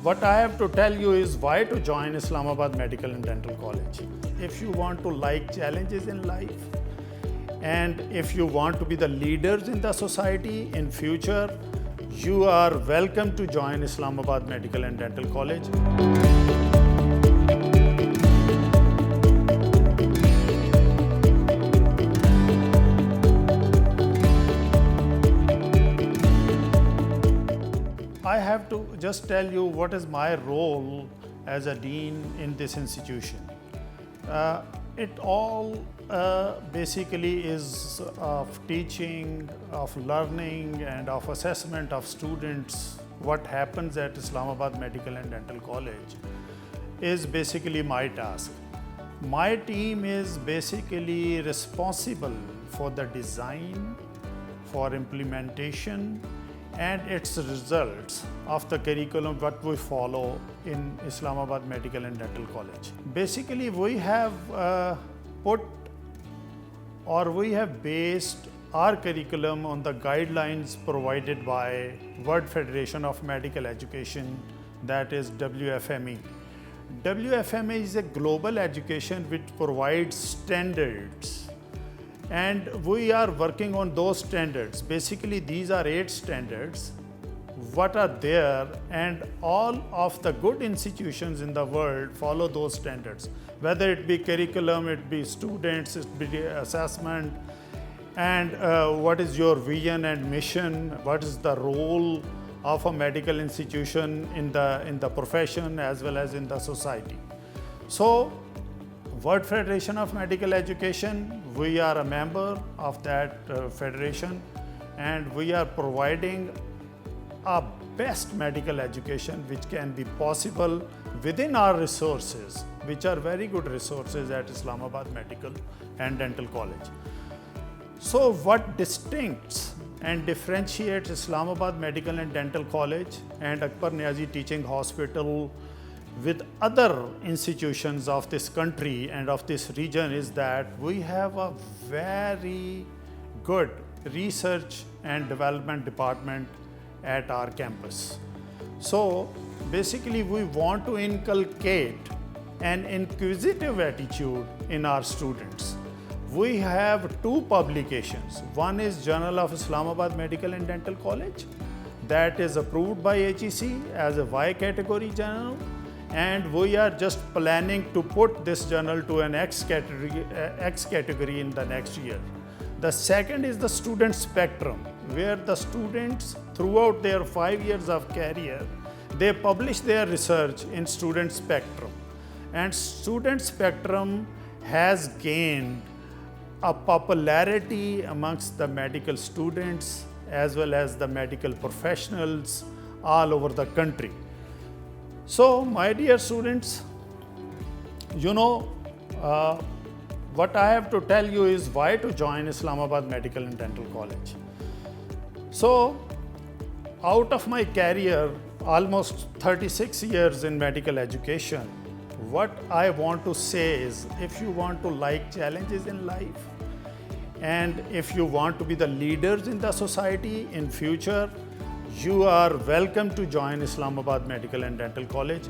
What I have to tell you is why to join Islamabad Medical and Dental College. If you want to like challenges in life, and if you want to be the leaders in the society in future, you are welcome to join Islamabad Medical and Dental College. I have to just tell you what is my role as a dean in this institution. It all basically is of teaching, of learning, and of assessment of students. What happens at Islamabad Medical and Dental College is basically my task. My team is basically responsible for the design, for implementation, and its results of the curriculum what we follow in Islamabad Medical and Dental College. Basically, we have based our curriculum on the guidelines provided by World Federation of Medical Education, that is WFME. WFME is a global education which provides standards, and we are working on those standards. Basically, these are 8 standards what are there, and all of the good institutions in the world follow those standards, whether it be curriculum, it be students, it be assessment, and what is your vision and mission, what is the role of a medical institution in the profession as well as in the society. So World Federation of Medical Education, we are a member of that federation, and we are providing a best medical education which can be possible within our resources, which are very good resources at Islamabad Medical and Dental College. So what distincts and differentiates Islamabad Medical and Dental College and Akbar Niazi Teaching Hospital with other institutions of this country and of this region is that we have a very good research and development department at our campus. So basically, we want to inculcate an inquisitive attitude in our students. We have 2 publications. One is Journal of Islamabad Medical and Dental College, that is approved by HEC as a Y category journal, and we are just planning to put this journal to an X category in the next year. The second is the Student Spectrum, where the students throughout their 5 years of career, they publish their research in Student Spectrum. And Student Spectrum has gained a popularity amongst the medical students as well as the medical professionals all over the country. So, my dear students, what I have to tell you is why to join Islamabad Medical and Dental College. So, out of my career, almost 36 years in medical education, what I want to say is, if you want to like challenges in life, and if you want to be the leaders in the society in future, you are welcome to join Islamabad Medical and Dental College.